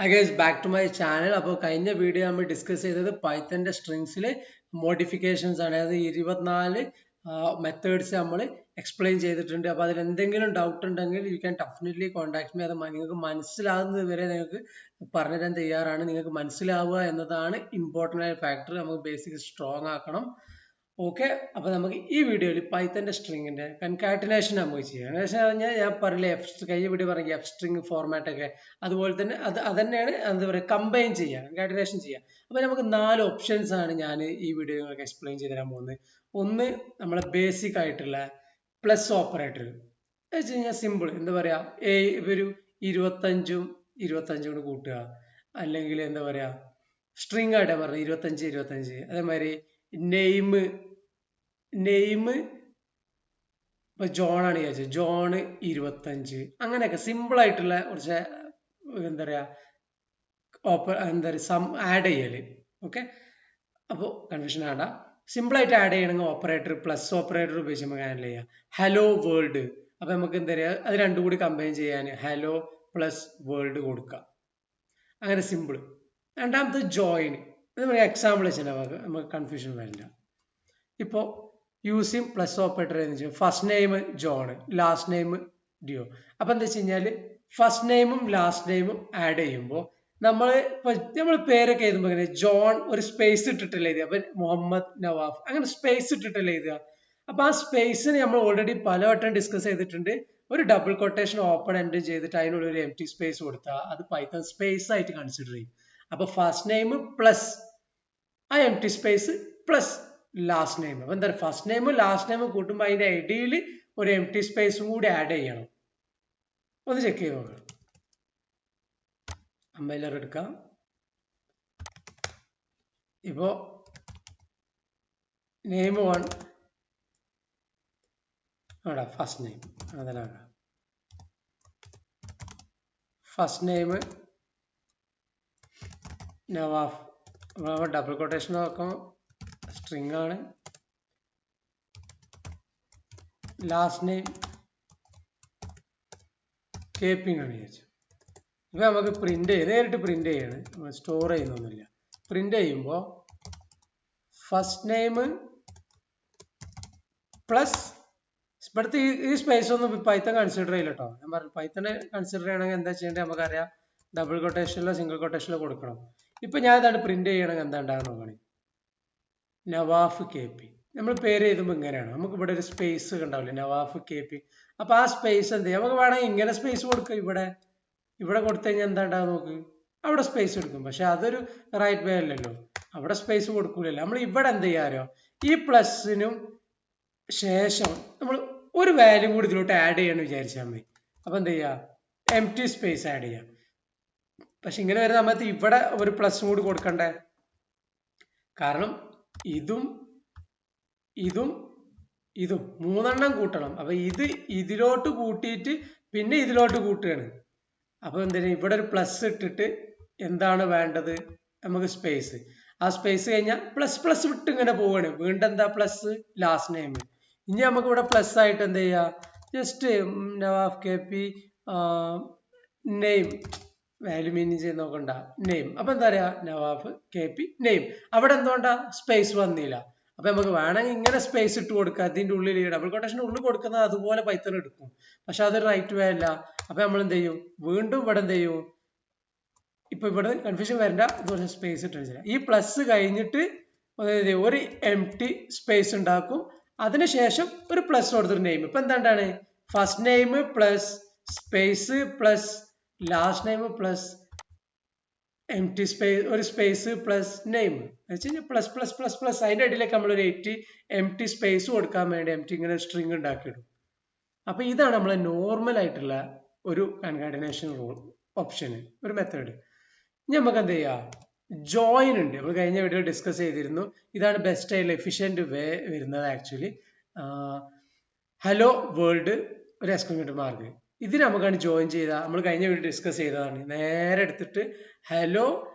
Hi guys, back to my channel. അപ്പോൾ കഴിഞ്ഞ video നമ്മൾ ഡിസ്കസ് ചെയ്തത് പൈത്തന്റെ സ്ട്രിങ്സിലെ മോഡിഫിക്കേഷൻസ് ആണ്. അതായത് 24 മെത്തേഡ്സ് നമ്മൾ എക്സ്പ്ലെയിൻ ചെയ്തിട്ടുണ്ട്. അപ്പോൾ അതിൽ എന്തെങ്കിലും ഡൗട്ട് ഉണ്ടെങ്കിൽ you can definitely contact me. അത് നിങ്ങൾക്ക് മനസ്സിലാകുന്നത് വരെ നിങ്ങൾക്ക് പറഞ്ഞുതരാൻ തയ്യാറാണ്. നിങ്ങൾക്ക് മനസ്സിലാവുക എന്നതാണ് ഇമ്പോർട്ടൻ്റ് ആയ ഫാക്ടർ. നമുക്ക് ബേസിക് സ്ട്രോങ് ആക്കണം. ഓക്കെ, അപ്പൊ നമുക്ക് ഈ വീഡിയോയിൽ പൈത്തന്റെ സ്ട്രിങ്ങിന്റെ കൺകാറ്റിനേഷൻ നമുക്ക് ചെയ്യാം. ഞാൻ പറഞ്ഞില്ലേ കഴിഞ്ഞ വീഡിയോ പറഞ്ഞ എഫ് സ്ട്രിങ് ഫോർമാറ്റ് ഒക്കെ അതുപോലെ തന്നെ അത് തന്നെയാണ് എന്താ പറയുക കമ്പൈൻ ചെയ്യാം, കൺകാറ്റിനേഷൻ ചെയ്യാം. അപ്പൊ നമുക്ക് 4 ഓപ്ഷൻസ് ആണ് ഞാൻ ഈ വീഡിയോ നിങ്ങൾക്ക് എക്സ്പ്ലെയിൻ ചെയ്ത് തരാൻ പോകുന്നത്. ഒന്ന് നമ്മളെ ബേസിക് ആയിട്ടുള്ള പ്ലസ് ഓപ്പറേറ്റർ വെച്ച് കഴിഞ്ഞാൽ സിമ്പിൾ എന്താ പറയാ, ഒരു 25 കൊണ്ട് കൂട്ടുക, അല്ലെങ്കിൽ എന്താ പറയാ സ്ട്രിങ് ആയിട്ടാ പറഞ്ഞത് 25. അതേമാതിരി നെയിം ഇപ്പൊ ജോൺ ആണ് ചോദിച്ചത്, ജോൺ 25. അങ്ങനെയൊക്കെ സിമ്പിൾ ആയിട്ടുള്ള കുറച്ച് എന്താ പറയാ സം ആഡ് ചെയ്യല്. ഓക്കെ, അപ്പോൾ കൺഫ്യൂഷൻ ആണ്ട. സിമ്പിൾ ആയിട്ട് ആഡ് ചെയ്യണമെങ്കിൽ ഓപ്പറേറ്റർ പ്ലസ് ഓപ്പറേറ്റർ ഉപയോഗിച്ച് നമുക്ക് ഹാൻഡിൽ ചെയ്യാം. ഹലോ വേൾഡ്, അപ്പൊ നമുക്ക് എന്താ പറയാ അത് രണ്ടും കൂടി കമ്പൈൻ ചെയ്യാൻ ഹലോ പ്ലസ് വേൾഡ് കൊടുക്കാം. അങ്ങനെ സിമ്പിൾ. രണ്ടാമത്തെ ജോയിൻ, നമുക്ക് എക്സാമ്പിൾ വെച്ചാൽ നമുക്ക് കൺഫ്യൂഷൻ വരില്ല. ഇപ്പോൾ യൂസിങ് പ്ലസ് ഓപ്പറേറ്റർ എന്ന് വെച്ചാൽ first name John, last name Doe. അപ്പൊ എന്താ വെച്ച് കഴിഞ്ഞാല് ഫസ്റ്റ് നെയിമും ലാസ്റ്റ് നെയിമും ആഡ് ചെയ്യുമ്പോൾ നമ്മൾ പേരൊക്കെ എഴുതുമ്പോൾ എങ്ങനെ ജോൺ ഒരു സ്പേസ് ഇട്ടിട്ടല്ലേ എഴുതുക. അപ്പൊ മുഹമ്മദ് നവാഫ് അങ്ങനെ സ്പേസ് ഇട്ടിട്ടല്ലേ എഴുതുക. അപ്പൊ ആ സ്പേസിന് നമ്മൾ ഓൾറെഡി പലവട്ടം ഡിസ്കസ് ചെയ്തിട്ടുണ്ട്. ഒരു ഡബിൾ കൊട്ടേഷൻ ഓപ്പൺ എൻഡ് ചെയ്തിട്ട് അതിനുള്ള ഒരു എംപ്റ്റി സ്പേസ് കൊടുത്താൽ അത് പൈത്തൺ സ്പേസ് ആയിട്ട് കൺസിഡർ ചെയ്യും. അപ്പൊ ഫസ്റ്റ് നെയിം പ്ലസ് ആ empty space plus last name. അപ്പൊ എന്താ ഫസ്റ്റ് നെയിമും ലാസ്റ്റ് നെയിമും കൂട്ടുമ്പോൾ അതിന്റെ ഐഡിയിൽ ഒരു എംപ്റ്റി സ്പേസും കൂടി ആഡ് ചെയ്യണം. ഒന്ന് ചെക്ക് ചെയ്ത് നോക്കാം. കമ്പൈലർ എടുക്കാം. ഇപ്പോ നെയിം 1 അവിടെ ഫസ്റ്റ് നെയിം, അതിലാണ് first name Nawaf. Double quotation നോക്കാം, സ്ട്രിങ് ആണ്. ലാസ്റ്റ് നെയിം കേപ്പിംഗ് ആണ് വിചാരിച്ചു. ഇപ്പൊ നമുക്ക് പ്രിന്റ് നേരിട്ട് പ്രിന്റ് ചെയ്യാണ്, സ്റ്റോർ ചെയ്യുന്നൊന്നുമില്ല. പ്രിന്റ് ചെയ്യുമ്പോൾ ഫസ്റ്റ് നെയിം പ്ലസ് ഇവിടുത്തെ ഈ സ്പേസ് ഒന്നും പൈത്തൺ കൺസിഡർ ചെയ്യില്ല കേട്ടോ. ഞാൻ പറഞ്ഞു പൈത്തനെ കൺസിഡർ ചെയ്യണമെങ്കിൽ എന്താ ചെയ്യേണ്ടത് നമുക്കറിയാം. ഡബിൾ കൊട്ടേഷനിലോ സിംഗിൾ കൊട്ടേഷനിലോ കൊടുക്കണം. ഇപ്പൊ ഞാൻ ഇതാണ് പ്രിന്റ് ചെയ്യണമെങ്കിൽ എന്താ ഉണ്ടാകുന്ന നോക്കണേ, നവാഫ് കെ പി. നമ്മൾ പേര് എഴുതുമ്പോൾ ഇങ്ങനെയാണ്. നമുക്ക് ഇവിടെ ഒരു സ്പേസ് കണ്ടാവില്ലേ, നവാഫ് കെ പി. അപ്പൊ ആ സ്പേസ് എന്ത് ചെയ്യാം, നമുക്ക് വേണമെങ്കിൽ ഇങ്ങനെ സ്പേസ് കൊടുക്കുക. ഇവിടെ കൊടുത്തു കഴിഞ്ഞാൽ എന്താ ഉണ്ടാകുക നോക്ക്, അവിടെ സ്പേസ് എടുക്കും. പക്ഷെ അതൊരു റൈറ്റ് വേ അല്ലല്ലോ, അവിടെ സ്പേസ് കൊടുക്കൂലല്ലോ. നമ്മൾ ഇവിടെ എന്ത് ചെയ്യാറോ, ഈ പ്ലസിനും ശേഷം നമ്മൾ ഒരു വാല്യൂ കൂടി ഇതിലോട്ട് ആഡ് ചെയ്യണമെന്ന് വിചാരിച്ചാൽ മതി. അപ്പൊ എന്ത് ചെയ്യാ, എംപ്റ്റി സ്പേസ് ആഡ് ചെയ്യാം. പക്ഷെ ഇങ്ങനെ വരുന്ന സമയത്ത് ഇവിടെ ഒരു പ്ലസ് കൂടി കൊടുക്കണ്ടേ, കാരണം ഇതും മൂന്നെണ്ണം കൂട്ടണം. അപ്പൊ ഇതിലോട്ട് കൂട്ടിയിട്ട് പിന്നെ ഇതിലോട്ട് കൂട്ടുകയാണ്. അപ്പൊ എന്തിനാ ഇവിടെ ഒരു പ്ലസ് ഇട്ടിട്ട് എന്താണ് വേണ്ടത് നമുക്ക്, സ്പേസ്. ആ സ്പേസ് കഴിഞ്ഞാൽ പ്ലസ് വിട്ട് ഇങ്ങനെ പോവാണ്. വീണ്ടും എന്താ പ്ലസ് ലാസ്റ്റ് നെയിം. ഇനി നമുക്ക് ഇവിടെ പ്ലസ് ആയിട്ട് എന്ത് ചെയ്യാ, just Nawaf K P name value meaning ചെയ്ത് നോക്കണ്ട, നെയിം. അപ്പൊ എന്താ പറയാ, നവാഫ് കെ പി നെയിം. അവിടെ എന്തുകൊണ്ടാ സ്പേസ് വന്നില്ല. അപ്പൊ നമുക്ക് വേണമെങ്കിൽ ഇങ്ങനെ സ്പേസ് ഇട്ട് കൊടുക്കുക. അതിന്റെ ഉള്ളിൽ ഡബിൾ കൊട്ടേഷൻ ഉള്ളിൽ കൊടുക്കുന്നത് അതുപോലെ പൈത്തൺ എടുക്കും. പക്ഷെ അത് റൈറ്റ് വേ അല്ല. അപ്പൊ നമ്മൾ എന്ത് ചെയ്യും, വീണ്ടും ഇവിടെ എന്ത് ചെയ്യും, ഇപ്പൊ ഇവിടെ കൺഫ്യൂഷൻ വരണ്ട, ഇതുപോലെ സ്പേസ് ഇട്ട് ഈ പ്ലസ് കഴിഞ്ഞിട്ട് ഒരു എംപ്റ്റി സ്പേസ് ഉണ്ടാക്കും. അതിനുശേഷം ഒരു പ്ലസ് കൊടുത്തൊരു നെയിം. ഇപ്പൊ എന്താണ്, first name plus space plus last name plus empty space ഒരു space plus name plus plus plus plus. അതിന്റെ ഇടയിലേക്ക് നമ്മൾ ഒരു എംപ്റ്റി സ്പേസ് കൊടുക്കാൻ വേണ്ടി എംപ്റ്റി ഇങ്ങനെ സ്ട്രിങ് ഉണ്ടാക്കിയിടും. അപ്പൊ ഇതാണ് നമ്മളെ നോർമൽ ആയിട്ടുള്ള ഒരു കൺകാറ്റിനേഷൻ ഓപ്ഷൻ, ഒരു മെത്തേഡ്. ഇനി നമുക്ക് എന്ത് ചെയ്യാം, ജോയിൻ ഉണ്ട്. നമ്മൾ കഴിഞ്ഞ വീഡിയോ ഡിസ്കസ് ചെയ്തിരുന്നു. ഇതാണ് ബെസ്റ്റ് ആയിട്ടുള്ള എഫിഷ്യന്റ് വേ വരുന്നത്. ആക്ച്വലി ഹലോ വേൾഡ് ഒരു എക്സ്ക്ലമേറ്റർ മാർക്ക്, ഇതിന് നമുക്കാണ് ജോയിൻ ചെയ്താൽ നമ്മൾ കഴിഞ്ഞ വീഡിയോ ഡിസ്കസ് ചെയ്തതാണ്. നേരെ എടുത്തിട്ട് ഹലോ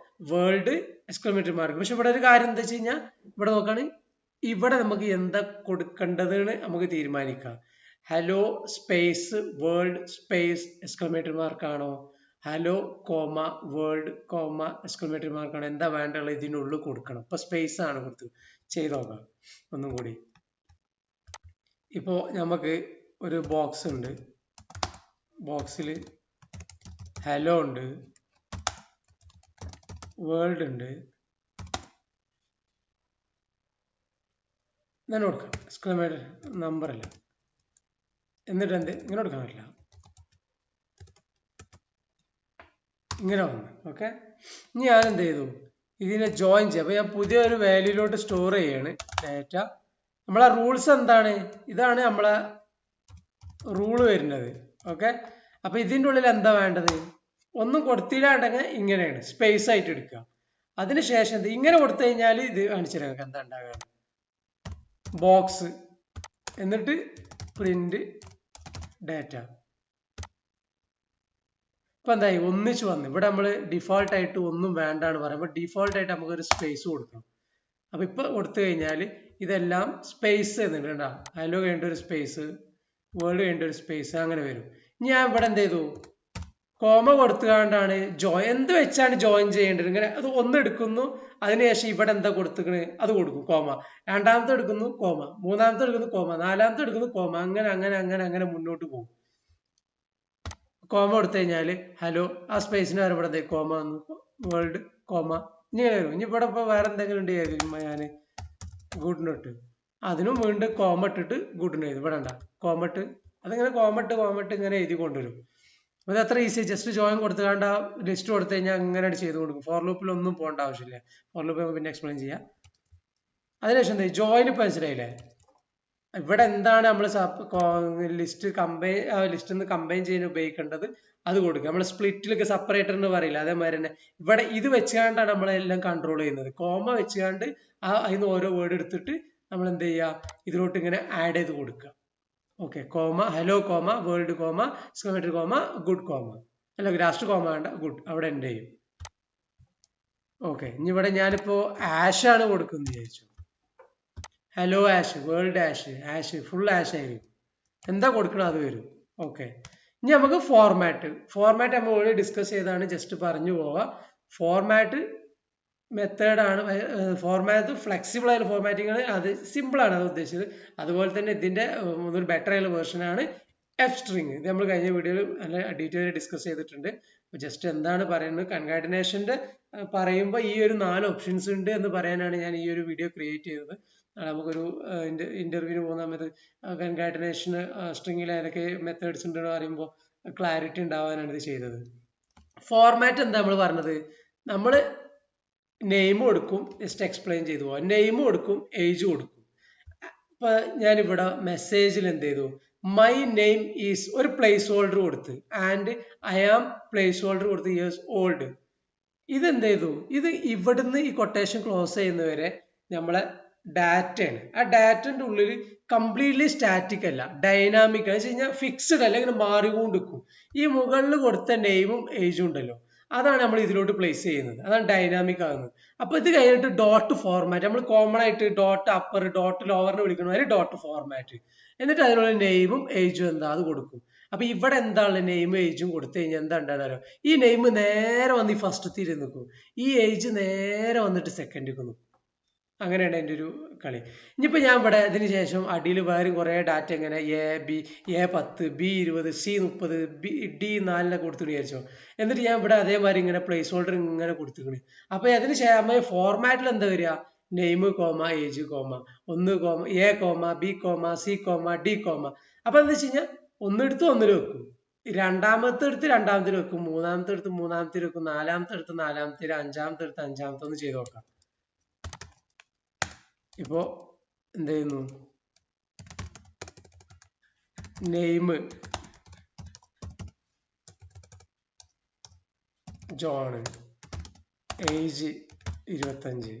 വേൾഡ് എക്സ്ക്ലമേറ്റർ മാർക്ക്. പക്ഷെ ഇവിടെ ഒരു കാര്യം എന്താ വെച്ച് കഴിഞ്ഞാൽ, ഇവിടെ നോക്കാണ്, ഇവിടെ നമുക്ക് എന്താ കൊടുക്കേണ്ടതെന്ന് നമുക്ക് തീരുമാനിക്കാം. Hello space world space exclamation മാർക്കാണോ, hello comma world comma exclamatory മാർക്കാണ് എന്താ വേണ്ടുള്ളത് ഇതിനുള്ളിൽ കൊടുക്കണം. ഇപ്പൊ സ്പേസ് ആണ് കൊടുത്ത് ചെയ്ത് നോക്കാം ഒന്നും കൂടി. ഇപ്പോ നമുക്ക് ഒരു ബോക്സ് ഉണ്ട്, ബോക്സിൽ ഹലോ ഉണ്ട്, വേൾഡ് ഉണ്ട്, ഇങ്ങനെ കൊടുക്കാം. എക്സ്ക്ലമേറ്റർ നമ്പർ അല്ല, എന്നിട്ട് എന്ത് ഇങ്ങനെ കൊടുക്കാൻ പറ്റില്ല, ഇങ്ങനെ വന്നു. ഓക്കെ, ഇനി ഞാൻ എന്ത് ചെയ്തു, ഇതിനെ ജോയിൻ ചെയ്യാം. അപ്പൊ ഞാൻ പുതിയൊരു വാല്യൂലോട്ട് സ്റ്റോർ ചെയ്യാണ് ഡാറ്റ. നമ്മളെ റൂൾസ് എന്താണ്, ഇതാണ് നമ്മളെ റൂള് വരുന്നത്. ഓക്കെ, അപ്പൊ ഇതിൻ്റെ ഉള്ളിൽ എന്താ വേണ്ടത്, ഒന്നും കൊടുത്തില്ലാണ്ടെങ്കിൽ ഇങ്ങനെയാണ് സ്പേസ് ആയിട്ട് എടുക്കുക. അതിനുശേഷം എന്ത് ഇങ്ങനെ കൊടുത്തു കഴിഞ്ഞാൽ ഇത് കാണിച്ചു തരാം എന്താ ഉണ്ടാകുക. ബോക്സ് എന്നിട്ട് പ്രിന്റ് ഡാറ്റ. ഇപ്പൊ എന്തായി ഒന്നിച്ച് വന്നു. ഇവിടെ നമ്മൾ ഡിഫോൾട്ട് ആയിട്ട് ഒന്നും വേണ്ടാണ് പറയുമ്പോൾ ഡിഫോൾട്ട് ആയിട്ട് നമുക്കൊരു സ്പേസ് കൊടുക്കണം. അപ്പൊ ഇപ്പൊ കൊടുത്തു കഴിഞ്ഞാൽ ഇതെല്ലാം സ്പേസ് എന്നുണ്ട് കേട്ടോ. ഹലോ കഴിഞ്ഞ ഒരു സ്പേസ്, വേൾഡ് കഴിഞ്ഞ ഒരു സ്പേസ്, അങ്ങനെ വരും. ഞാൻ ഇവിടെ എന്ത് ചെയ്തു, കോമ കൊടുത്തുകൊണ്ടാണ് എന്ത് വെച്ചാണ് ജോയിൻ ചെയ്യേണ്ടത്. ഇങ്ങനെ അത് ഒന്ന് എടുക്കുന്നു, അതിനുശേഷം ഇവിടെ എന്താ കൊടുത്തിക്കണ് അത് കൊടുക്കും കോമ, രണ്ടാമത്തെ എടുക്കുന്നു കോമ, മൂന്നാമത്തെ എടുക്കുന്നു കോമ, നാലാമത്തെ എടുക്കുന്നു കോമ, അങ്ങനെ അങ്ങനെ അങ്ങനെ അങ്ങനെ മുന്നോട്ട് പോകും. കോമ കൊടുത്തു കഴിഞ്ഞാല് ഹലോ ആ സ്പേസിന് വരെ ഇവിടെ കോമ വന്നു, വേൾഡ് കോമ, ഇങ്ങനെ വരും. ഇനി ഇവിടെ ഇപ്പൊ വേറെ എന്തെങ്കിലും ഉണ്ട് ഞാന് ഗുഡ് നോട്ട്, അതിനും വീണ്ടും കോമ ഇട്ടിട്ട് ഗുഡ് നോട്ട് ഇവിടെ ഉണ്ടാ കോമ ഇട്ട്, അതിങ്ങനെ കോമ ഇട്ട് ഇങ്ങനെ എഴുതി കൊണ്ടുവരും. അത് അത്ര ഈസി. ജസ്റ്റ് ജോയിൻ കൊടുത്തുകൊണ്ട് ആ ലിസ്റ്റ് കൊടുത്തു കഴിഞ്ഞാൽ അങ്ങനെ ചെയ്ത് കൊടുക്കും. ഫോർ ലൂപ്പിൽ ഒന്നും പോകേണ്ട ആവശ്യമില്ല. ഫോർ ലൂപ്പ് പിന്നെ എക്സ്പ്ലെയിൻ ചെയ്യാം. അതിനുശേഷം എന്താ ജോയിൻ ഇപ്പൊ മനസ്സിലായില്ലേ. ഇവിടെ എന്താണ് നമ്മൾ ലിസ്റ്റ് നിന്ന് കമ്പൈൻ ചെയ്യാൻ ഉപയോഗിക്കേണ്ടത് അത് കൊടുക്കുക. നമ്മൾ സ്പ്ലിറ്റിലൊക്കെ സെപ്പറേറ്റർ എന്ന് പറയില്ല, അതേമാതിരി തന്നെ ഇവിടെ ഇത് വെച്ചുകൊണ്ടാണ് നമ്മളെല്ലാം കൺട്രോൾ ചെയ്യുന്നത്. കോമ വെച്ചുകൊണ്ട് അതിന് ഓരോ വേർഡ് എടുത്തിട്ട് നമ്മൾ എന്ത് ചെയ്യുക, ഇതിലോട്ട് ഇങ്ങനെ ആഡ് ചെയ്ത് കൊടുക്കുക. Okay, comma hello comma world comma exclamatory comma good comma, അല്ല ലാസ്റ്റ് കോമ വേണ്ട, ഗുഡ് അവിടെ എൻഡ് ചെയ്യും. ഓക്കെ, ഇനി ഇവിടെ ഞാനിപ്പോ ആഷ് ആണ് കൊടുക്കുന്നത് വിചാരിച്ചു. Hello ash, world ash full ash ആയിരിക്കും. എന്താ കൊടുക്കണം അത് വരും. ഓക്കെ, ഇനി നമുക്ക് ഫോർമാറ്റ് നമ്മൾ ഓൾറെഡി ഡിസ്കസ് ചെയ്താണ്, ജസ്റ്റ് പറഞ്ഞു പോവാ. ഫോർമാറ്റ് മെത്തേഡാണ്. ഫോർമാറ്റ് ഫ്ലെക്സിബിൾ ആയ ഫോർമാറ്റിംഗ് ആണ്, അത് സിമ്പിൾ ആണ്, അത് ഉദ്ദേശിച്ചത്. അതുപോലെ തന്നെ ഇതിന്റെ ഒരു ബെറ്റർ ആയുള്ള വേർഷൻ ആണ് എഫ് സ്ട്രിങ്. ഇത് നമ്മൾ കഴിഞ്ഞ വീഡിയോയിൽ നല്ല ഡീറ്റെയിൽ ഡിസ്കസ് ചെയ്തിട്ടുണ്ട്. ജസ്റ്റ് എന്താണ് പറയുന്നത്, കൺകാറ്റിനേഷന്റെ പറയുമ്പോൾ ഈ ഒരു 4 ഓപ്ഷൻസ് ഉണ്ട് എന്ന് പറയാനാണ് ഞാൻ ഈ ഒരു വീഡിയോ ക്രിയേറ്റ് ചെയ്തത്. നമുക്കൊരു ഇന്റർവ്യൂവിന് പോകുന്ന സമയത്ത് കൺകാറ്റിനേഷന് സ്ട്രിങ്ങിൽ ഏതൊക്കെ മെത്തേഡ്സ് ഉണ്ടെന്ന് പറയുമ്പോൾ ക്ലാരിറ്റി ഉണ്ടാവാനാണ് ഇത് ചെയ്തത്. ഫോർമാറ്റ് എന്താ നമ്മൾ പറഞ്ഞത്, നമ്മൾ നെയിം കൊടുക്കും, ജസ്റ്റ് എക്സ്പ്ലെയിൻ ചെയ്തു പോവാം. നെയിം കൊടുക്കും, ഏജ് കൊടുക്കും. ഇപ്പൊ ഞാനിവിടെ മെസ്സേജിൽ എന്ത് ചെയ്തു, മൈ നെയിം ഈസ് ഒരു പ്ലേസ് ഹോൾഡർ കൊടുത്ത്, and I am placeholder കൊടുത്ത് ഇയേഴ്സ് ഓൾഡ്. ഇതെന്ത് ചെയ്തു, ഇത് ഇവിടുന്ന് ഈ കൊട്ടേഷൻ ക്ലോസ് ചെയ്യുന്നവരെ നമ്മളെ ഡാറ്റയാണ്. ആ ഡാറ്റന്റെ ഉള്ളിൽ കംപ്ലീറ്റ്ലി സ്റ്റാറ്റിക് അല്ല, ഡൈനാമിക് എന്ന് വെച്ച് കഴിഞ്ഞാൽ ഫിക്സ്ഡ് അല്ല, ഇങ്ങനെ മാറിക്കൊണ്ടിരിക്കും. ഈ മുകളിൽ കൊടുത്ത നെയിമും ഏജും ഉണ്ടല്ലോ, അതാണ് നമ്മൾ ഇതിലോട്ട് പ്ലേസ് ചെയ്യുന്നത്, അതാണ് ഡൈനാമിക് ആകുന്നത്. അപ്പൊ ഇത് കഴിഞ്ഞിട്ട് ഡോട്ട് ഫോർമാറ്റ്, നമ്മൾ കോമൺ ആയിട്ട് ഡോട്ട് അപ്പർ ഡോട്ട് ലോവറിന് വിളിക്കണ ഡോട്ട് ഫോർമാറ്റ്, എന്നിട്ട് അതിനുള്ള നെയിമും ഏജും എന്താ അത് കൊടുക്കും. അപ്പൊ ഇവിടെ എന്താണ് നെയിമും ഏജും കൊടുത്തു കഴിഞ്ഞാൽ എന്താ ഉണ്ടാകാനോ, ഈ നെയിം നേരെ വന്ന് ഈ ഫസ്റ്റ് തീരെ നിൽക്കും, ഈ ഏജ് നേരെ വന്നിട്ട് സെക്കൻഡിൽ നിൽക്കും. അങ്ങനെയാണ് എൻ്റെ ഒരു കളി. ഇനിയിപ്പോൾ ഞാൻ ഇവിടെ അതിന് ശേഷം അടിയിൽ വേറെ കുറേ ഡാറ്റ ഇങ്ങനെ A10 B20 C30 D4 കൊടുത്തിട്ട് വിചാരിച്ചോ. എന്നിട്ട് ഞാൻ ഇവിടെ അതേമാതിരി ഇങ്ങനെ പ്ലേസ് ഹോൾഡർ ഇങ്ങനെ കൊടുത്തിക്കണ്. അപ്പൊ അതിന് ശേഷം ഫോർമാറ്റിൽ എന്താ വരിക, name comma age comma 1 comma A comma B comma C comma D comma. അപ്പൊ എന്താ വെച്ച് കഴിഞ്ഞാൽ ഒന്നെടുത്ത് ഒന്നിൽ വെക്കും, രണ്ടാമത്തെ എടുത്ത് രണ്ടാമത്തിൽ വെക്കും, മൂന്നാമത്തെ എടുത്ത് മൂന്നാമത്തിൽ വെക്കും, നാലാമത്തെ എടുത്ത് നാലാമത്തിൽ, അഞ്ചാമത്തെ എടുത്ത് അഞ്ചാമത്തെ ഒന്ന് ചെയ്ത് നോക്കാം. ഇപ്പോ എന്ത് ചെയ്യുന്നു, name John, age 25,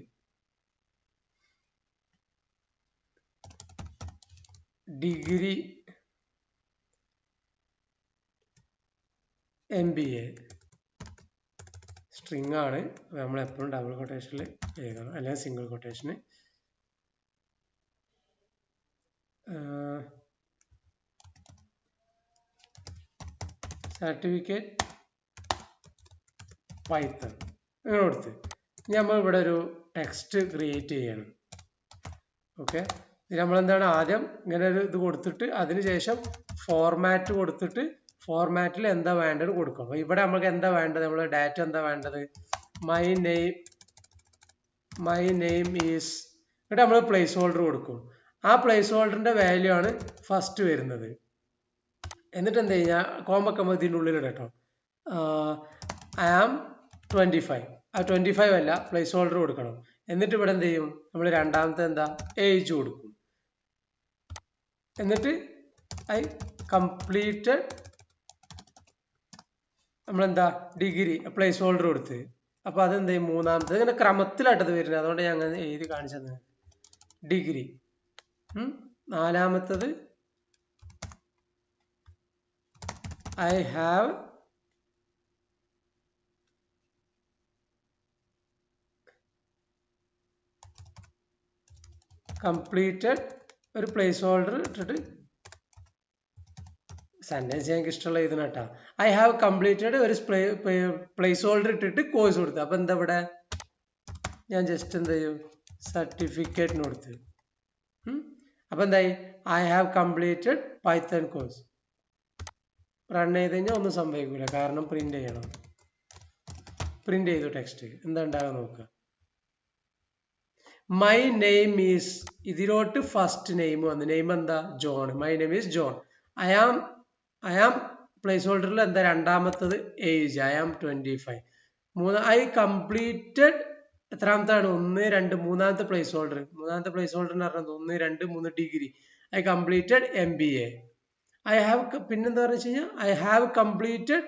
degree MBA, string ആണ്, നമ്മൾ എപ്പോഴും ഡബിൾ കൊട്ടേഷനിൽ എഴുതണം അല്ലെങ്കിൽ സിംഗിൾ കൊട്ടേഷന്. സർട്ടിഫിക്കറ്റ് പൈത്തൺ അങ്ങനെ കൊടുത്ത് നമ്മൾ ഇവിടെ ഒരു ടെക്സ്റ്റ് ക്രിയേറ്റ് ചെയ്യണം. ഓക്കെ, നമ്മളെന്താണ് ആദ്യം ഇങ്ങനെ ഒരു ഇത് കൊടുത്തിട്ട് അതിനുശേഷം ഫോർമാറ്റ് കൊടുത്തിട്ട് ഫോർമാറ്റിൽ എന്താ വേണ്ടത് കൊടുക്കും. അപ്പൊ ഇവിടെ നമുക്ക് എന്താ വേണ്ടത്, നമ്മൾ ഡാറ്റ എന്താ വേണ്ടത്, മൈ നെയിം ഈസ്, ഇവിടെ നമ്മൾ പ്ലേസ് ഹോൾഡർ കൊടുക്കും. ആ പ്ലേസ് ഹോൾഡറിന്റെ വാല്യൂ ആണ് ഫസ്റ്റ് വരുന്നത്. എന്നിട്ട് എന്ത് കഴിഞ്ഞാൽ കോമൊക്കെ നമ്മൾ ഇതിൻ്റെ ഉള്ളിൽ കേട്ടോ, ഐ ആം 25, ആ 25 അല്ല പ്ലേസ് ഹോൾഡർ കൊടുക്കണം. എന്നിട്ട് ഇവിടെ എന്ത് ചെയ്യും, നമ്മൾ രണ്ടാമത്തെ എന്താ ഏജ് കൊടുക്കും. എന്നിട്ട് ഐ കംപ്ലീറ്റഡ് നമ്മളെന്താ ഡിഗ്രി പ്ലേസ് ഹോൾഡർ കൊടുത്ത്. അപ്പൊ അതെന്ത് ചെയ്യും, മൂന്നാമത്തെ ഇങ്ങനെ ക്രമത്തിലായിട്ടത് വരുന്നത്, അതുകൊണ്ട് ഞാൻ അങ്ങനെ എഴുതി കാണിച്ചത് ഡിഗ്രി. നാലാമത്തത് ഐ ഹാവ് കംപ്ലീറ്റഡ് ഒരു പ്ലേസ് ഹോൾഡർ ഇട്ടിട്ട് സെന്റൻസ് ഞങ്ങൾക്ക് ഇഷ്ടമുള്ള ഇതിന് കേട്ടാ. ഐ ഹാവ് കംപ്ലീറ്റഡ് ഒരു പ്ലേസ് ഹോൾഡർ ഇട്ടിട്ട് കോഴ്സ് കൊടുത്തു. അപ്പൊ എന്താ ഇവിടെ ഞാൻ ജസ്റ്റ് എന്ത് ചെയ്യും, സർട്ടിഫിക്കറ്റിന് കൊടുത്ത്. അപ്പൊ എന്തായി, I have completed Python course. Run ചെയ്ത് കഴിഞ്ഞാൽ ഒന്നും സംഭവിക്കില്ല, കാരണം പ്രിന്റ് ചെയ്യണം. പ്രിന്റ് ചെയ്തു ടെക്സ്റ്റ്, എന്താ ഉണ്ടാകാൻ നോക്കുക. മൈ നെയിം ഈസ്, ഇതിലോട്ട് ഫസ്റ്റ് നെയിം വന്നു. നെയിം എന്താ, John. My name is John. I am place ഹോൾഡറിൽ എന്താ രണ്ടാമത്തത് age, I am 25. I completed എത്രാമത്താണ്, 1, 2, മൂന്നാമത്തെ പ്ലേസ് ഹോൾഡർ. മൂന്നാമത്തെ പ്ലേസ് ഹോൾഡർ എന്ന് പറഞ്ഞത് 1, 2, 3 degree. I completed MBA. I have പിന്നെന്താ പറഞ്ഞു വെച്ച് കഴിഞ്ഞാൽ I have completed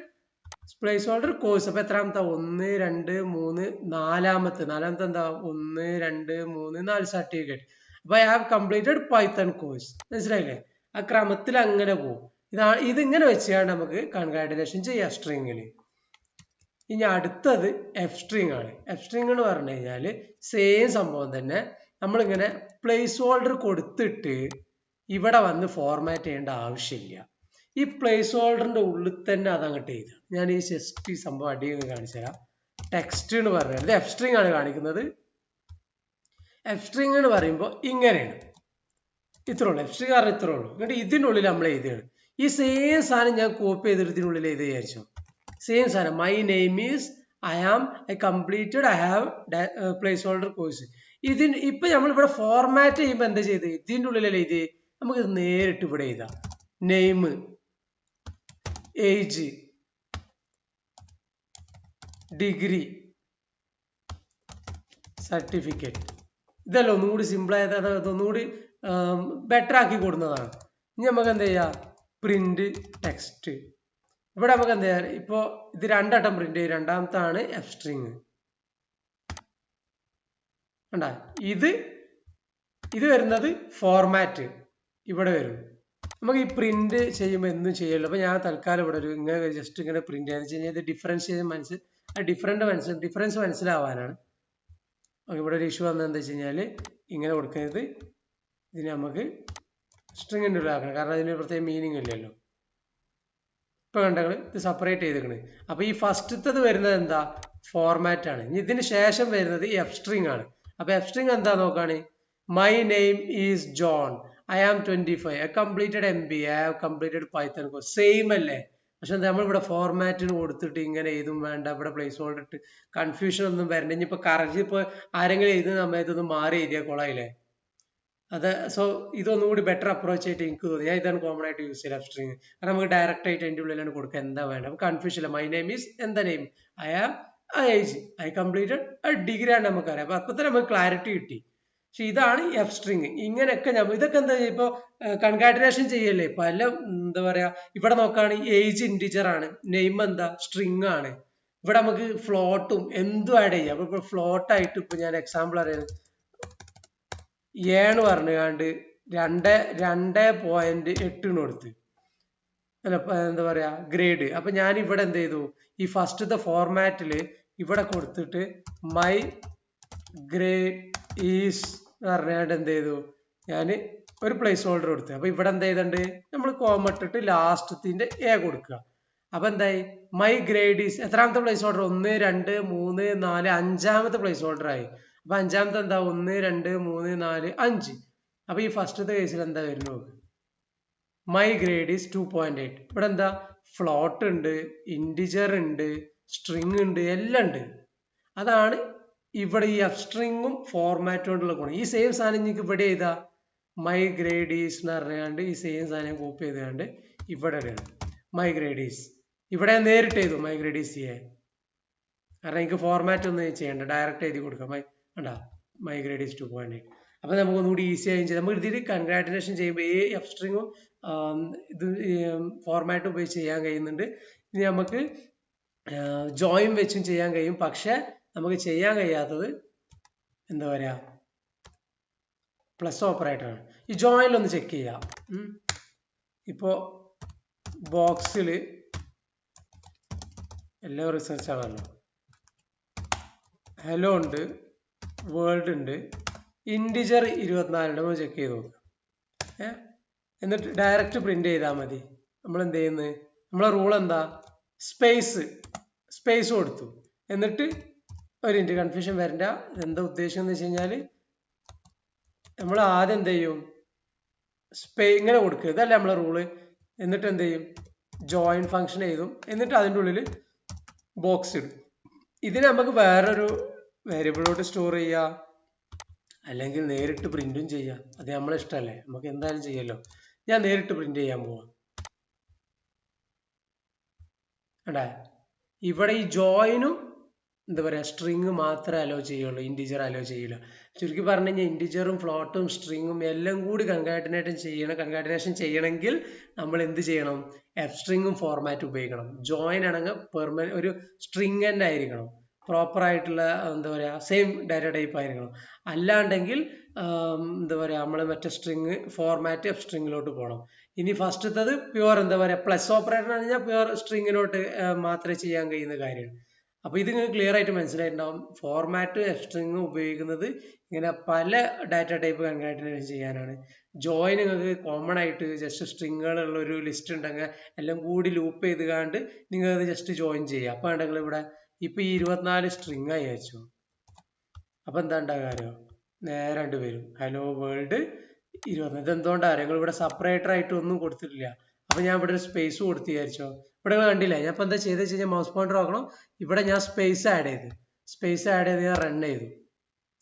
placeholder course. അപ്പൊ എത്രാമത്തെ 1, 2, 3 നാലാമത്തെ എന്താ 1, 2, 3, 4 സർട്ടിഫിക്കറ്റ്. അപ്പൊ I have completed Python course. മനസ്സിലായില്ലേ, ആ ക്രമത്തിൽ അങ്ങനെ പോകും. ഇതിങ്ങനെ വെച്ചാണ് നമുക്ക് കൺകാറ്റനേഷൻ ചെയ്യാം സ്ട്രിങ്ങിൽ. ഇനി അടുത്തത് എഫ് സ്ട്രിങ് ആണ്. എഫ് സ്ട്രിങ് എന്ന് പറഞ്ഞു കഴിഞ്ഞാല് സെയിം സംഭവം തന്നെ. നമ്മളിങ്ങനെ പ്ലേസ് ഹോൾഡർ കൊടുത്തിട്ട് ഇവിടെ വന്ന് ഫോർമാറ്റ് ചെയ്യേണ്ട ആവശ്യമില്ല. ഈ പ്ലേസ് ഹോൾഡറിന്റെ ഉള്ളിൽ തന്നെ അതങ്ങോട്ട് ചെയ്ത് ഞാൻ ഈ ജസ്റ്റ് ഈ സംഭവം അടിയിൽ കാണിച്ചു തരാം. ടെക്സ്റ്റ് എന്ന് പറഞ്ഞാൽ ഇത് എഫ് സ്ട്രിങ് ആണ് കാണിക്കുന്നത്. എഫ് സ്ട്രിങ് എന്ന് പറയുമ്പോൾ ഇങ്ങനെയാണ്, ഇത്രേ ഉള്ളൂ. എഫ് സ്ട്രിങ് പറഞ്ഞാൽ ഇത്രേ ഉള്ളൂ. എന്നിട്ട് ഇതിനുള്ളിൽ നമ്മൾ എഴുതുകയാണ്. ഈ സെയിം സാധനം ഞാൻ കോപ്പി ചെയ്തിട്ട് ഇതിനുള്ളിൽ എഴുതി വിചാരിച്ചു. സെയിം സാധനം, my name is I completed I have place holder course. ഇപ്പൊ നമ്മളിവിടെ ഫോർമാറ്റ് ചെയ്യുമ്പോൾ എന്താ ചെയ്ത്, ഇതിൻ്റെ ഉള്ളിലല്ലേ എഴുതി, നമുക്ക് ഇത് നേരിട്ട് ഇവിടെ എഴുതാം. Name, age, degree, certificate. ഇതല്ല ഒന്നുകൂടി സിമ്പിൾ ആയത്, അതൊന്നുകൂടി ബെറ്റർ ആക്കി കൊടുക്കുന്നതാണ്. ഇനി നമുക്ക് എന്താ ചെയ്യാം, പ്രിന്റ് ടെക്സ്റ്റ്. ഇവിടെ നമുക്ക് എന്താ ചെയ്യാം, ഇപ്പോ ഇത് രണ്ടട്ടം പ്രിന്റ് ചെയ്യും. രണ്ടാമത്താണ് എഫ് സ്ട്രിങ്. കണ്ട, ഇത് വരുന്നത് ഫോർമാറ്റ് ഇവിടെ വരും. നമുക്ക് ഈ പ്രിന്റ് ചെയ്യുമ്പോൾ എന്തും ചെയ്യല്ലോ. അപ്പൊ ഞാൻ തൽക്കാലം ഇവിടെ ഒരു ഇങ്ങനെ ജസ്റ്റ് ഇങ്ങനെ പ്രിന്റ് ചെയ്യാന്ന് വെച്ച് കഴിഞ്ഞാൽ ഇത് ഡിഫറൻസ് മനസ്സിലാവാനാണ്. ഇവിടെ ഒരു ഇഷ്യൂ വന്നത് എന്താ വെച്ച് കഴിഞ്ഞാൽ ഇങ്ങനെ കൊടുക്കുന്നത് ഇതിന് നമുക്ക് സ്ട്രിങ്ങിൻ്റെ ഉള്ളിലാക്കണം, കാരണം അതിന് പ്രത്യേക മീനിങ് ഇല്ലല്ലോ. ഇപ്പൊ കണ്ടത് ഇത് സെപ്പറേറ്റ് ചെയ്തിരിക്കണ്. അപ്പൊ ഈ ഫസ്റ്റത്തത് വരുന്നത് എന്താ, ഫോർമാറ്റ് ആണ്. ഇനി ഇതിന് ശേഷം വരുന്നത് ഈ എഫ് സ്ട്രിങ് ആണ്. അപ്പൊ എഫ് സ്ട്രിങ് എന്താ നോക്കാണ്, my name is John, I am 25, I completed MBA, I have completed Python course. Same അല്ലേ? പക്ഷെ നമ്മളിവിടെ ഫോർമാറ്റിന് കൊടുത്തിട്ട് ഇങ്ങനെ എഴുതും വേണ്ട, ഇവിടെ പ്ലേസ് ഹോൾഡർ ഇട്ട് കൺഫ്യൂഷൻ ഒന്നും വരണ്ട. ഇനിയിപ്പോ കറക്റ്റ് ഇപ്പൊ ആരെങ്കിലും എഴുതുന്ന സമയത്ത് ഒന്ന് മാറി എഴുതിയ കൊളായില്ലേ അത്. സോ ഇതൊന്നും കൂടി ബെറ്റർ അപ്രോച്ച് ആയിട്ട് എനിക്ക് തോന്നി. ഞാൻ ഇതാണ് കോമൺ ആയിട്ട് യൂസ് ചെയ്യാം എഫ് സ്ട്രിങ്. കാരണം നമുക്ക് ഡയറക്റ്റ് ആയിട്ട് അതിൻ്റെ ഉള്ളിലാണ് കൊടുക്കുക എന്താ വേണ്ട, നമുക്ക് കൺഫ്യൂഷൻ ഇല്ല. മൈ നെയിം ഈസ് എന്താ name, I am age, I completed degree ആണ് നമുക്കറിയാം. അപ്പൊ അപ്പൊ തന്നെ നമുക്ക് ക്ലാരിറ്റി കിട്ടി. പക്ഷെ ഇതാണ് എഫ് സ്ട്രിങ്. ഇങ്ങനെയൊക്കെ ഇതൊക്കെ എന്താ ഇപ്പൊ കൺകാറ്റനേഷൻ ചെയ്യല്ലേ പല എന്താ പറയാ. ഇവിടെ നോക്കുകയാണ് ഏജ് ഇൻറ്റിജർ ആണ്, നെയിം എന്താ സ്ട്രിങ് ആണ്. ഇവിടെ നമുക്ക് ഫ്ലോട്ടും എന്തും ആഡ് ചെയ്യാം. അപ്പൊ ഇപ്പൊ ഫ്ലോട്ട് ആയിട്ട് ഇപ്പൊ ഞാൻ എക്സാമ്പിൾ അറിയാം, ഏന്ന് പറഞ്ഞുകൊണ്ട് 2.8 കൊടുത്ത് എന്താ പറയാ ഗ്രേഡ്. അപ്പൊ ഞാൻ ഇവിടെ എന്ത് ചെയ്തു, ഈ ഫസ്റ്റത്തെ ഫോർമാറ്റില് ഇവിടെ കൊടുത്തിട്ട് മൈ ഗ്രേഡ് ഈസ് പറഞ്ഞാണ്ട് എന്ത് ചെയ്തു, ഞാൻ ഒരു പ്ലേസ് ഹോൾഡർ കൊടുത്തു. അപ്പൊ ഇവിടെ എന്ത് ചെയ്തിട്ടുണ്ട്, നമ്മൾ കോമ ഇട്ടിട്ട് ലാസ്റ്റത്തിന്റെ എ കൊടുക്കുക. അപ്പൊ എന്തായി മൈ ഗ്രേഡ് ഈസ് എത്രാമത്തെ പ്ലേസ് ഓർഡർ 1 2 3 4 അഞ്ചാമത്തെ പ്ലേസ് ഓർഡർ ആയി. അപ്പൊ അഞ്ചാമത്തെ എന്താ 1 2 3 4 5. അപ്പൊ ഈ ഫസ്റ്റത്തെ കേസിൽ എന്താ വരുന്നത് മൈ ഗ്രേഡ് ഈസ് 2.8. ഇവിടെ എന്താ ഫ്ലോട്ട് ഉണ്ട്, ഇന്റിജർ ഉണ്ട്, സ്ട്രിങ് ഉണ്ട്, എല്ലാം ഉണ്ട്. അതാണ് ഇവിടെ ഈ അബ്സ്ട്രിങ്ങും ഫോർമാറ്റും കൊണ്ടുള്ള ഗുണം. ഈ സെയിം സാധനം നിങ്ങൾക്ക് ഇവിടെ ചെയ്താ മൈ ഗ്രേഡ് ഈസ് എന്ന് പറഞ്ഞാണ്ട് ഈ സെയിം സാധനം കോപ്പി ചെയ്തുകൊണ്ട് ഇവിടെ ഇടുകയാണ് മൈ ഗ്രേഡ് ഈസ്. ഇവിടെ നേരിട്ട് ചെയ്തു മൈ ഗ്രേഡ് ഈസ് ചെയ്യാൻ, കാരണം എനിക്ക് ഫോർമാറ്റ് ഒന്നും ചെയ്യണ്ട, ഡയറക്റ്റ് എഴുതി കൊടുക്കാം. My grade is 2.8. അപ്പൊ നമുക്ക് ഒന്നുകൂടി ഈസി ആയും ചെയ്യാം. നമുക്ക് ഇതിൽ കൺഗ്രാറ്റുലേഷൻ ചെയ്യുമ്പോൾ ഈ അബ്സ്ട്രിങ്ങും ഇത് ഫോർമാറ്റും ഉപയോഗിച്ച് ചെയ്യാൻ കഴിയുന്നുണ്ട്. ഇനി നമുക്ക് ജോയിൻ വെച്ചും ചെയ്യാൻ കഴിയും. പക്ഷെ നമുക്ക് ചെയ്യാൻ കഴിയാത്തത് എന്താ പറയാ പ്ലസ് ഓപ്പറേറ്റർ ആണ്. ഈ ജോയിനിൽ ഒന്ന് ചെക്ക് ചെയ്യാം. ഇപ്പോ ബോക്സിൽ എല്ലാം റിസർച്ച് ആണല്ലോ. ഹലോ ഉണ്ട്, വേൾഡ് ഉണ്ട്, ഇന്റിജർ 24 ഉണ്ട്. നമ്മൾ ചെക്ക് ചെയ്ത് നോക്കാം. എന്നിട്ട് ഡയറക്റ്റ് പ്രിന്റ് ചെയ്താൽ മതി. നമ്മൾ എന്ത് ചെയ്യുന്നത്, നമ്മളെ റൂൾ എന്താ, സ്പേസ് കൊടുത്തു. എന്നിട്ട് ഒരു കൺഫ്യൂഷൻ വരണ്ട. എന്താ ഉദ്ദേശം എന്ന് വെച്ച് കഴിഞ്ഞാൽ നമ്മൾ ആദ്യം എന്ത് ചെയ്യും, ഇങ്ങനെ കൊടുക്കുക, ഇതല്ല നമ്മളെ റൂള്. എന്നിട്ട് എന്ത് ചെയ്യും, ജോയിൻ ഫംഗ്ഷൻ എഴുതും. എന്നിട്ട് അതിൻ്റെ ഉള്ളിൽ ബോക്സ് ഇടും. ഇതിന് നമുക്ക് വേറൊരു വേരിയബിളോട്ട് സ്റ്റോർ ചെയ്യാം, അല്ലെങ്കിൽ നേരിട്ട് പ്രിന്റും ചെയ്യാം. അത് നമ്മളെ ഇഷ്ടമല്ലേ, നമുക്ക് എന്തായാലും ചെയ്യല്ലോ. ഞാൻ നേരിട്ട് പ്രിന്റ് ചെയ്യാൻ പോവാം. അല്ലേ, ഇവിടെ ഈ ജോയിനും എന്താ പറയാ സ്ട്രിങ് മാത്രമേ അലോ ചെയ്യുള്ളൂ, ഇന്റിജർ അലോ ചെയ്യില്ല. ചുരുക്കി പറഞ്ഞു കഴിഞ്ഞാൽ ഇന്റിജറും ഫ്ലോട്ടും സ്ട്രിങ്ങും എല്ലാം കൂടി കൺകാറ്റിനേഷൻ ചെയ്യണമെങ്കിൽ നമ്മൾ എന്ത് ചെയ്യണം, എബ്സ്ട്രിങ്ങും ഫോർമാറ്റും ഉപയോഗിക്കണം. ജോയിൻ ആണെങ്കിൽ ഒരു സ്ട്രിങ് തന്നെ ആയിരിക്കണം, പ്രോപ്പർ ആയിട്ടുള്ള എന്താ പറയാ സെയിം ഡാറ്റ ടൈപ്പ് ആയിരിക്കണം. അല്ലാണ്ടെങ്കിൽ എന്താ പറയാ നമ്മൾ മറ്റേ സ്ട്രിങ് ഫോർമാറ്റ് എബ്സ്ട്രിങ്ങിലോട്ട് പോകണം. ഇനി ഫസ്റ്റത്തത് പ്യുവർ എന്താ പറയാ പ്ലസ് ഓപ്പറേറ്റർ എന്ന് പറഞ്ഞാൽ പ്യുവർ സ്ട്രിങ്ങിലോട്ട് മാത്രമേ ചെയ്യാൻ കഴിയുന്ന കാര്യമാണ്. അപ്പൊ ഇത് നിങ്ങൾക്ക് ക്ലിയർ ആയിട്ട് മനസ്സിലായിട്ടുണ്ടാവും. ഫോർമാറ്റ് എബ്സ്ട്രിങ് ഉപയോഗിക്കുന്നത് ഇങ്ങനെ പല ഡാറ്റ ടൈപ്പ് കൺകാറ്റിനേഷൻ ചെയ്യാനാണ്. ജോയിൻ നിങ്ങൾക്ക് കോമൺ ആയിട്ട് ജസ്റ്റ് സ്ട്രിങ്ങുകളുള്ള ഒരു ലിസ്റ്റ് ഉണ്ടെങ്കിൽ എല്ലാം കൂടി ലൂപ്പ് ചെയ്ത് കാണ്ട് നിങ്ങൾ അത് ജസ്റ്റ് ജോയിൻ ചെയ്യുക. അപ്പൊ ഉണ്ടെങ്കിൽ ഇവിടെ ഇപ്പൊ ഈ 24 സ്ട്രിങ് ആയി അയച്ചു. അപ്പൊ എന്താ ഉണ്ടാകാരോ, നേരെ വരും ഹലോ വേൾഡ് 24. ഇതെന്തുകൊണ്ടാ നിങ്ങൾ ഇവിടെ സെപ്പറേറ്റർ ആയിട്ട് ഒന്നും കൊടുത്തിട്ടില്ല. അപ്പൊ ഞാൻ ഇവിടെ ഒരു സ്പേസ് കൊടുത്ത് വിചാരിച്ചോ, ഇവിടെ നിങ്ങൾ കണ്ടില്ല. ഞാൻ ഇപ്പൊ എന്താ ചെയ്തെന്ന് വെച്ച് കഴിഞ്ഞാൽ മൗസ് പോയിന്റർ നോക്കണം, ഇവിടെ ഞാൻ സ്പേസ് ആഡ് ചെയ്ത് ഞാൻ റൺ ചെയ്തു.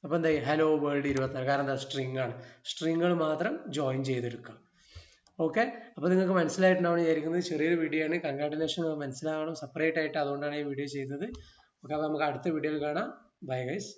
അപ്പൊ എന്താ ഹലോ വേൾഡ് 24, കാരണം എന്താ സ്ട്രിങ് ആണ്. സ്ട്രിങ്ങുകൾ മാത്രം ജോയിൻ ചെയ്തെടുക്കാം. ഓക്കെ, അപ്പൊ നിങ്ങൾക്ക് മനസ്സിലായിട്ടുണ്ടാവും വിചാരിക്കുന്നത്. ചെറിയൊരു വീഡിയോ ആണ്, കൺഗ്രാറ്റുലേഷൻ മനസ്സിലാവണം സെപ്പറേറ്റ് ആയിട്ട്, അതുകൊണ്ടാണ് ഈ വീഡിയോ ചെയ്തത്. ഓക്കെ, അപ്പൊ നമുക്ക് അടുത്ത വീഡിയോയിൽ കാണാം. Bye guys.